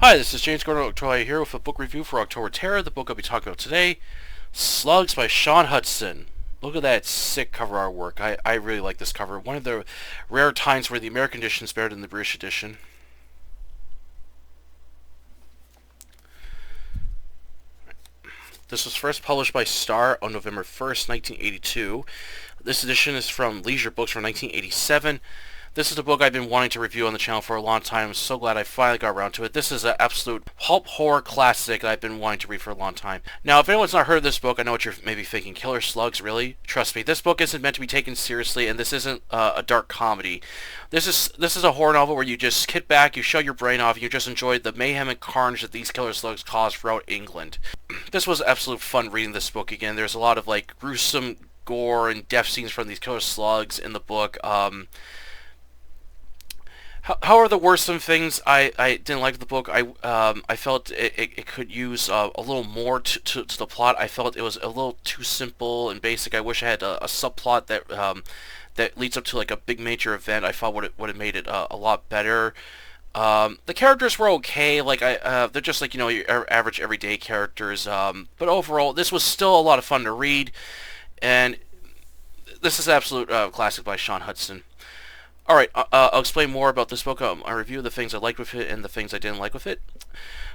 Hi, this is James Gordon here with a book review for October Terror. The book I'll be talking about today, Slugs by Shaun Hutson. Look at that sick cover artwork. I really like this cover. One of the rare times where the American edition is better than the British edition. This was first published by Star on November 1st, 1982. This edition is from Leisure Books from 1987. This is a book I've been wanting to review on the channel for a long time. I'm so glad I finally got around to it. This is an absolute pulp horror classic that I've been wanting to read for a long time. Now, if anyone's not heard of this book, I know what you're maybe thinking. Killer Slugs, really? Trust me, this book isn't meant to be taken seriously, and this isn't a dark comedy. This is a horror novel where you just sit back, you shut your brain off, and you just enjoy the mayhem and carnage that these killer slugs cause throughout England. This was absolute fun reading this book again. There's a lot of like gruesome gore and death scenes from these killer slugs in the book. However, there were some things I didn't like the book. I felt it could use a little more to the plot. I felt it was a little too simple and basic. I wish I had a subplot that leads up to like a big major event. I thought would have made it a lot better. The characters were okay. Like they're just like your average everyday characters. But overall, this was still a lot of fun to read, and this is an absolute classic by Shaun Hutson. Alright, I'll explain more about this book. I review the things I liked with it and the things I didn't like with it.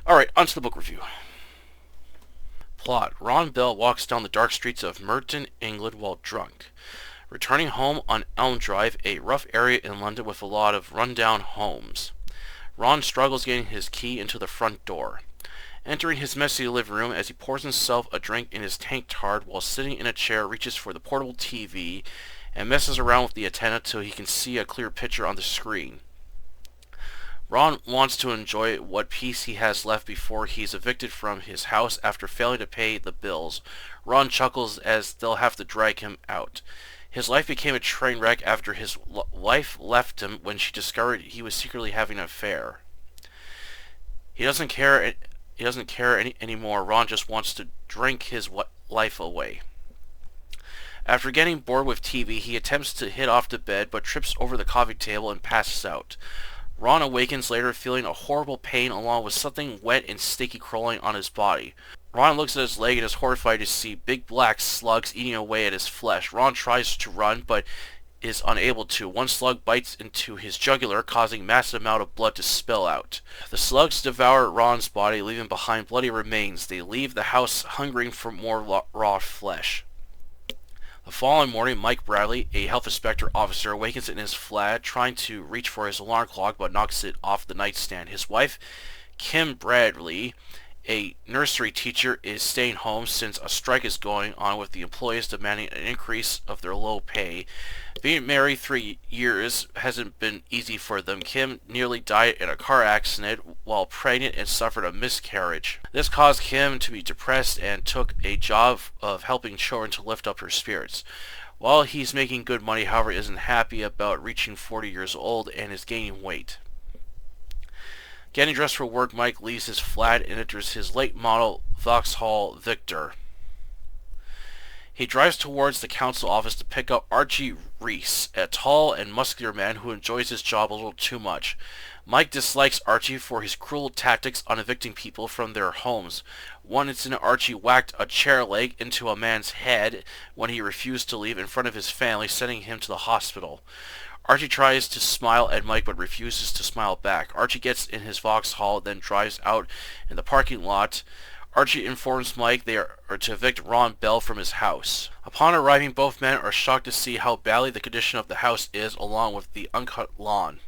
Alright, onto the book review. Plot. Ron Bell walks down the dark streets of Merton, England while drunk. Returning home on Elm Drive, a rough area in London with a lot of run-down homes. Ron struggles getting his key into the front door. Entering his messy living room as he pours himself a drink in his tank tard while sitting in a chair, reaches for the portable TV and messes around with the antenna till he can see a clear picture on the screen. Ron wants to enjoy what peace he has left before he's evicted from his house after failing to pay the bills. Ron chuckles as they'll have to drag him out. His life became a train wreck after his wife left him when she discovered he was secretly having an affair. He doesn't care anymore. Ron just wants to drink his life away. After getting bored with TV, he attempts to head off to bed, but trips over the coffee table and passes out. Ron awakens later feeling a horrible pain along with something wet and sticky crawling on his body. Ron looks at his leg and is horrified to see big black slugs eating away at his flesh. Ron tries to run, but is unable to. One slug bites into his jugular, causing a massive amount of blood to spill out. The slugs devour Ron's body, leaving behind bloody remains. They leave the house hungering for more raw flesh. The following morning, Mike Bradley, a health inspector officer, awakens in his flat, trying to reach for his alarm clock but knocks it off the nightstand. His wife, Kim Bradley, a nursery teacher, is staying home since a strike is going on with the employees demanding an increase of their low pay. Being married 3 years hasn't been easy for them. Kim nearly died in a car accident while pregnant and suffered a miscarriage. This caused Kim to be depressed and took a job of helping children to lift up her spirits. While he's making good money, however, isn't happy about reaching 40 years old and is gaining weight. Getting dressed for work, Mike leaves his flat and enters his late model Vauxhall Victor. He drives towards the council office to pick up Archie Reese, a tall and muscular man who enjoys his job a little too much. Mike dislikes Archie for his cruel tactics on evicting people from their homes. One incident, Archie whacked a chair leg into a man's head when he refused to leave in front of his family, sending him to the hospital. Archie tries to smile at Mike but refuses to smile back. Archie gets in his Vauxhall, then drives out in the parking lot. Archie informs Mike they are to evict Ron Bell from his house. Upon arriving, both men are shocked to see how badly the condition of the house is, along with the uncut lawn.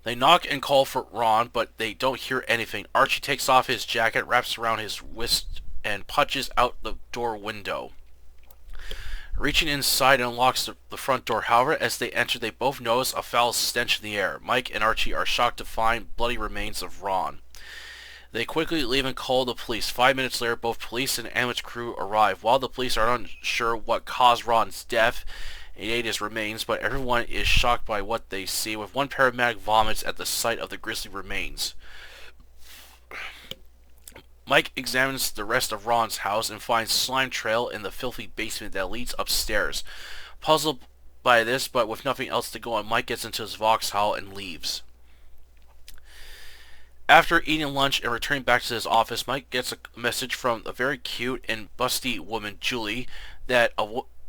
They knock and call for Ron, but they don't hear anything. Archie takes off his jacket, wraps around his wrist, and punches out the door window. Reaching inside and unlocks the front door. However, as they enter, they both notice a foul stench in the air. Mike and Archie are shocked to find bloody remains of Ron. They quickly leave and call the police. 5 minutes later, both police and ambulance crew arrive. While the police are unsure what caused Ron's death and ate his remains, but everyone is shocked by what they see, with one paramedic vomits at the sight of the grisly remains. Mike examines the rest of Ron's house and finds slime trail in the filthy basement that leads upstairs. Puzzled by this, but with nothing else to go on, Mike gets into his Vauxhall and leaves. After eating lunch and returning back to his office, Mike gets a message from a very cute and busty woman, Julie, that a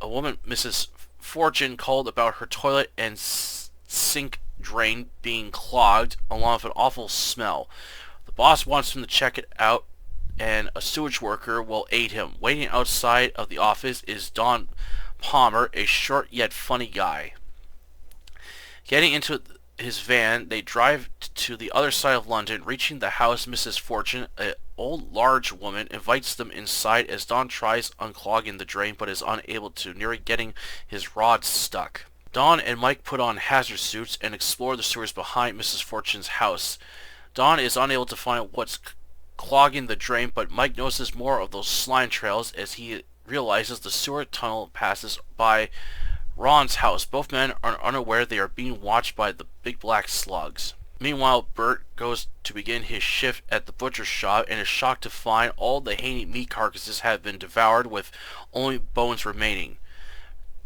woman, Mrs. Fortune, called about her toilet and sink drain being clogged, along with an awful smell. The boss wants him to check it out, and a sewage worker will aid him. Waiting outside of the office is Don Palmer, a short yet funny guy. Getting into his van, they drive to the other side of London. Reaching the house, Mrs. Fortune, an old large woman, invites them inside as Don tries unclogging the drain but is unable to, nearly getting his rod stuck. Don and Mike put on hazard suits and explore the sewers behind Mrs. Fortune's house. Don is unable to find what's clogging the drain, but Mike notices more of those slime trails as he realizes the sewer tunnel passes by Ron's house. Both men are unaware they are being watched by the big black slugs. Meanwhile, Bert goes to begin his shift at the butcher shop and is shocked to find all the hanging meat carcasses have been devoured with only bones remaining.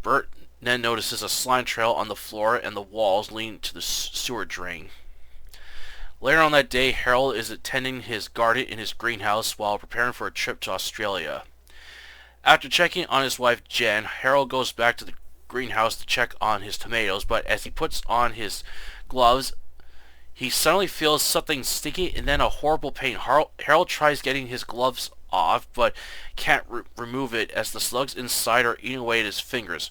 Bert then notices a slime trail on the floor and the walls leading to the sewer drain. Later on that day, Harold is attending his garden in his greenhouse while preparing for a trip to Australia. After checking on his wife Jen, Harold goes back to the greenhouse to check on his tomatoes, but as he puts on his gloves, he suddenly feels something sticky and then a horrible pain. Harold tries getting his gloves off, but can't remove it as the slugs inside are eating away at his fingers.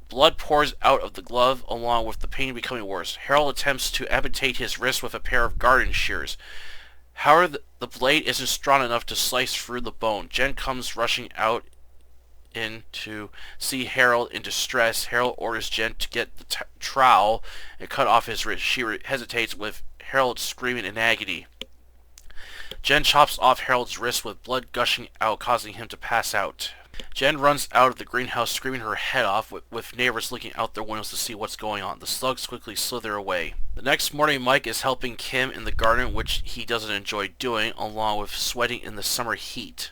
Blood pours out of the glove, along with the pain becoming worse. Harold attempts to amputate his wrist with a pair of garden shears. However, the blade isn't strong enough to slice through the bone. Jen comes rushing out in to see Harold in distress. Harold orders Jen to get the trowel and cut off his wrist. She hesitates, with Harold screaming in agony. Jen chops off Harold's wrist with blood gushing out, causing him to pass out. Jen runs out of the greenhouse screaming her head off, with neighbors looking out their windows to see what's going on. The slugs quickly slither away. The next morning, Mike is helping Kim in the garden, which he doesn't enjoy doing, along with sweating in the summer heat.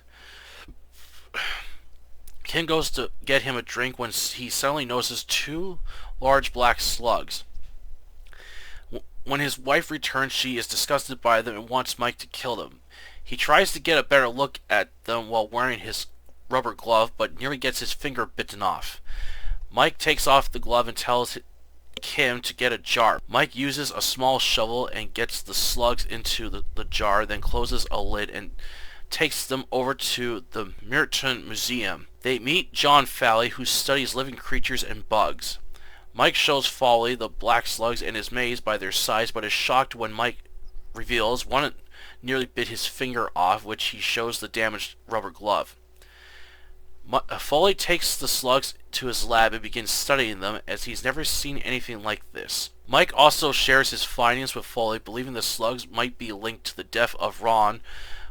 Kim goes to get him a drink when he suddenly notices two large black slugs. When his wife returns, she is disgusted by them and wants Mike to kill them. He tries to get a better look at them while wearing his rubber glove, but nearly gets his finger bitten off. Mike takes off the glove and tells Kim to get a jar. Mike uses a small shovel and gets the slugs into the jar, then closes a lid and takes them over to the Merton Museum. They meet John Fowley, who studies living creatures and bugs. Mike shows Fowley the black slugs and is amazed by their size, but is shocked when Mike reveals one nearly bit his finger off, which he shows the damaged rubber glove. Foley takes the slugs to his lab and begins studying them, as he's never seen anything like this. Mike also shares his findings with Foley, believing the slugs might be linked to the death of Ron.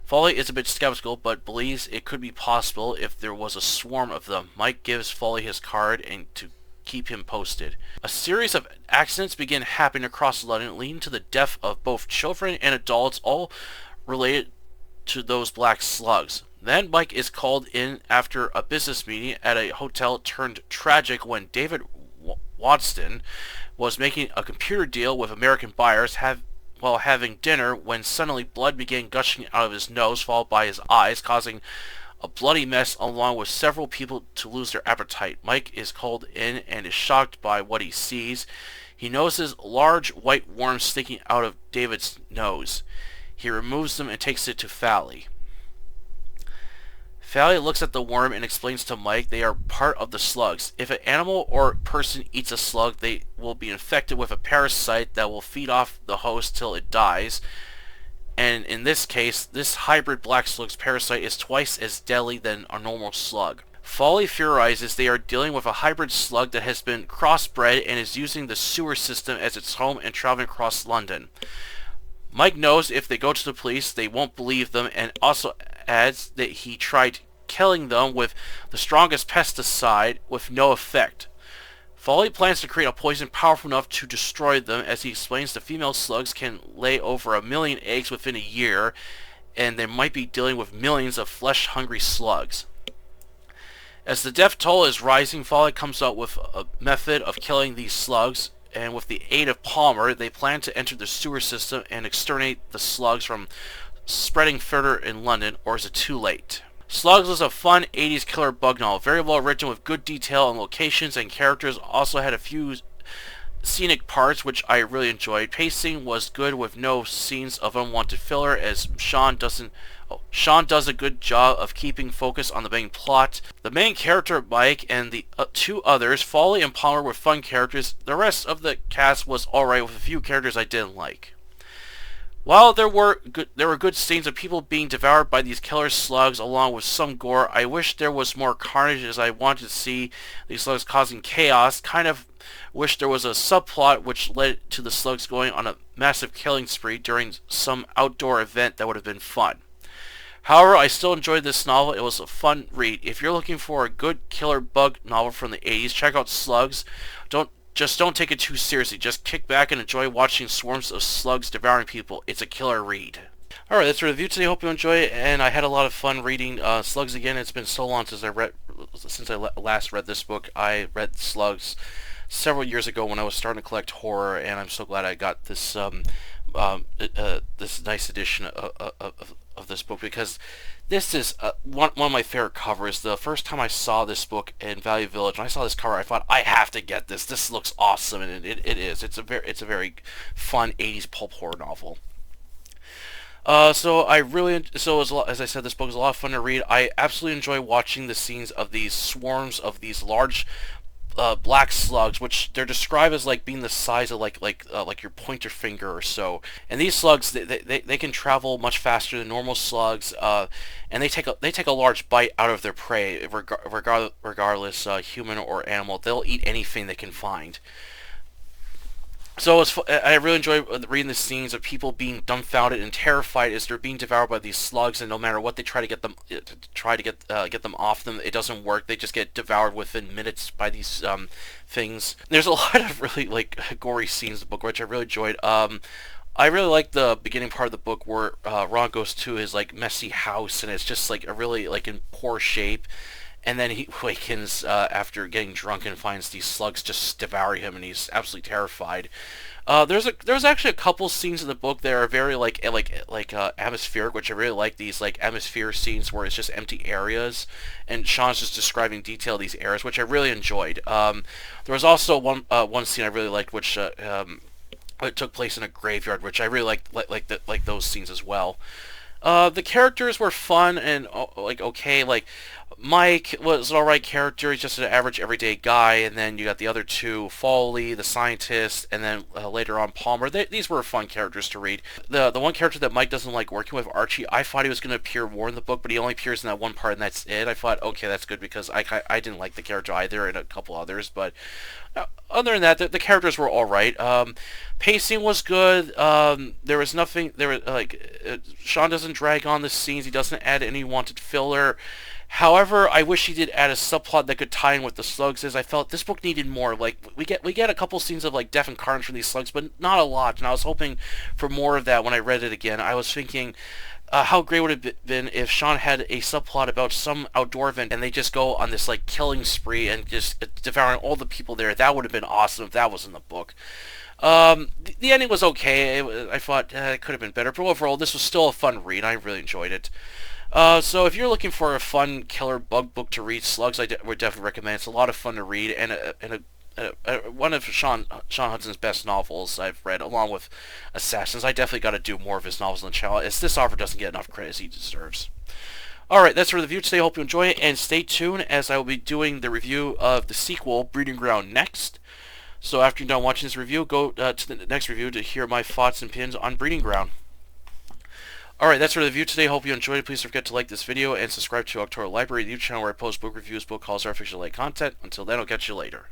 Foley is a bit skeptical, but believes it could be possible if there was a swarm of them. Mike gives Foley his card and to keep him posted. A series of accidents begin happening across London, leading to the death of both children and adults, all related to those black slugs. Then Mike is called in after a business meeting at a hotel turned tragic when David Watson was making a computer deal with American buyers while having dinner, when suddenly blood began gushing out of his nose, followed by his eyes, causing a bloody mess, along with several people to lose their appetite. Mike is called in and is shocked by what he sees. He notices large white worms sticking out of David's nose. He removes them and takes it to Fowley. Fowley looks at the worm and explains to Mike they are part of the slugs. If an animal or person eats a slug, they will be infected with a parasite that will feed off the host till it dies. And in this case, this hybrid black slug's parasite is twice as deadly than a normal slug. Fowley theorizes they are dealing with a hybrid slug that has been crossbred and is using the sewer system as its home and traveling across London. Mike knows if they go to the police, they won't believe them, and also adds that he tried killing them with the strongest pesticide with no effect. Foley plans to create a poison powerful enough to destroy them, as he explains the female slugs can lay over 1 million eggs within a year, and they might be dealing with millions of flesh-hungry slugs. As the death toll is rising, Foley comes up with a method of killing these slugs, and with the aid of Palmer, they plan to enter the sewer system and exterminate the slugs from spreading further in London, or is it too late? Slugs was a fun 80s killer bug novel, very well written with good detail on locations and characters, also had a few scenic parts which I really enjoyed. Pacing was good with no scenes of unwanted filler, as Shaun does a good job of keeping focus on the main plot. The main character, Mike, and the two others, Foley and Palmer, were fun characters. The rest of the cast was alright, with a few characters I didn't like. While there were good scenes of people being devoured by these killer slugs along with some gore, I wish there was more carnage, as I wanted to see these slugs causing chaos. Kind of wish there was a subplot which led to the slugs going on a massive killing spree during some outdoor event. That would have been fun. However, I still enjoyed this novel. It was a fun read. If you're looking for a good killer bug novel from the 80s, check out Slugs. Don't take it too seriously. Just kick back and enjoy watching swarms of slugs devouring people. It's a killer read. Alright, that's the review today. Hope you enjoy it, and I had a lot of fun reading Slugs again. It's been so long since I last read this book. I read Slugs several years ago when I was starting to collect horror, and I'm so glad I got this this nice edition of this book, because this is one of my favorite covers. The first time I saw this book in Value Village, when I saw this cover, I thought, I have to get this. This looks awesome, and it is. It's a very fun 80s pulp horror novel. So as I said, this book is a lot of fun to read. I absolutely enjoy watching the scenes of these swarms of these large black slugs, which they're described as like being the size of like your pointer finger or so. And these slugs, they can travel much faster than normal slugs, and they take a large bite out of their prey, regardless human or animal. They'll eat anything they can find. So I really enjoy reading the scenes of people being dumbfounded and terrified as they're being devoured by these slugs, and no matter what they try to get them off them, it doesn't work. They just get devoured within minutes by these things. There's a lot of really like gory scenes in the book, which I really enjoyed. I really like the beginning part of the book where Ron goes to his like messy house, and it's just like a really like in poor shape. And then he awakens after getting drunk and finds these slugs just devouring him, and he's absolutely terrified. There's actually a couple scenes in the book that are very atmospheric, which I really like. These like atmosphere scenes where it's just empty areas, and Shaun's just describing detail of these areas, which I really enjoyed. There was also one scene I really liked, which it took place in a graveyard, which I really like those scenes as well. The characters were fun and okay. Like Mike was an alright character. He's just an average everyday guy, and then you got the other two, Foley, the scientist, and then later on Palmer. These were fun characters to read. The one character that Mike doesn't like working with, Archie, I thought he was going to appear more in the book, but he only appears in that one part, and that's it. I thought, okay, that's good, because I didn't like the character either, and a couple others, but other than that, the characters were alright. Pacing was good. There was nothing. Shaun doesn't drag on the scenes. He doesn't add any wanted filler. However, I wish he did add a subplot that could tie in with the slugs, as I felt this book needed more. Like we get a couple scenes of like death and carnage from these slugs, but not a lot. And I was hoping for more of that when I read it again. I was thinking, how great would it have been if Shaun had a subplot about some outdoor event and they just go on this like killing spree and just devouring all the people there. That would have been awesome if that was in the book. The ending was okay. I thought it could have been better, but overall this was still a fun read. I really enjoyed it. So if you're looking for a fun killer bug book to read, Slugs would definitely recommend. It's a lot of fun to read, and one of Shaun Hutson's best novels I've read, along with Assassins. I definitely got to do more of his novels on the channel, as this author doesn't get enough credit as he deserves. Alright, that's for the review today. Hope you enjoy it, and stay tuned as I will be doing the review of the sequel, Breeding Ground, next. So after you're done watching this review, go to the next review to hear my thoughts and opinions on Breeding Ground. Alright, that's for the review today. Hope you enjoyed it. Please don't forget to like this video and subscribe to October Library, the YouTube channel where I post book reviews, book hauls, or official content. Until then, I'll catch you later.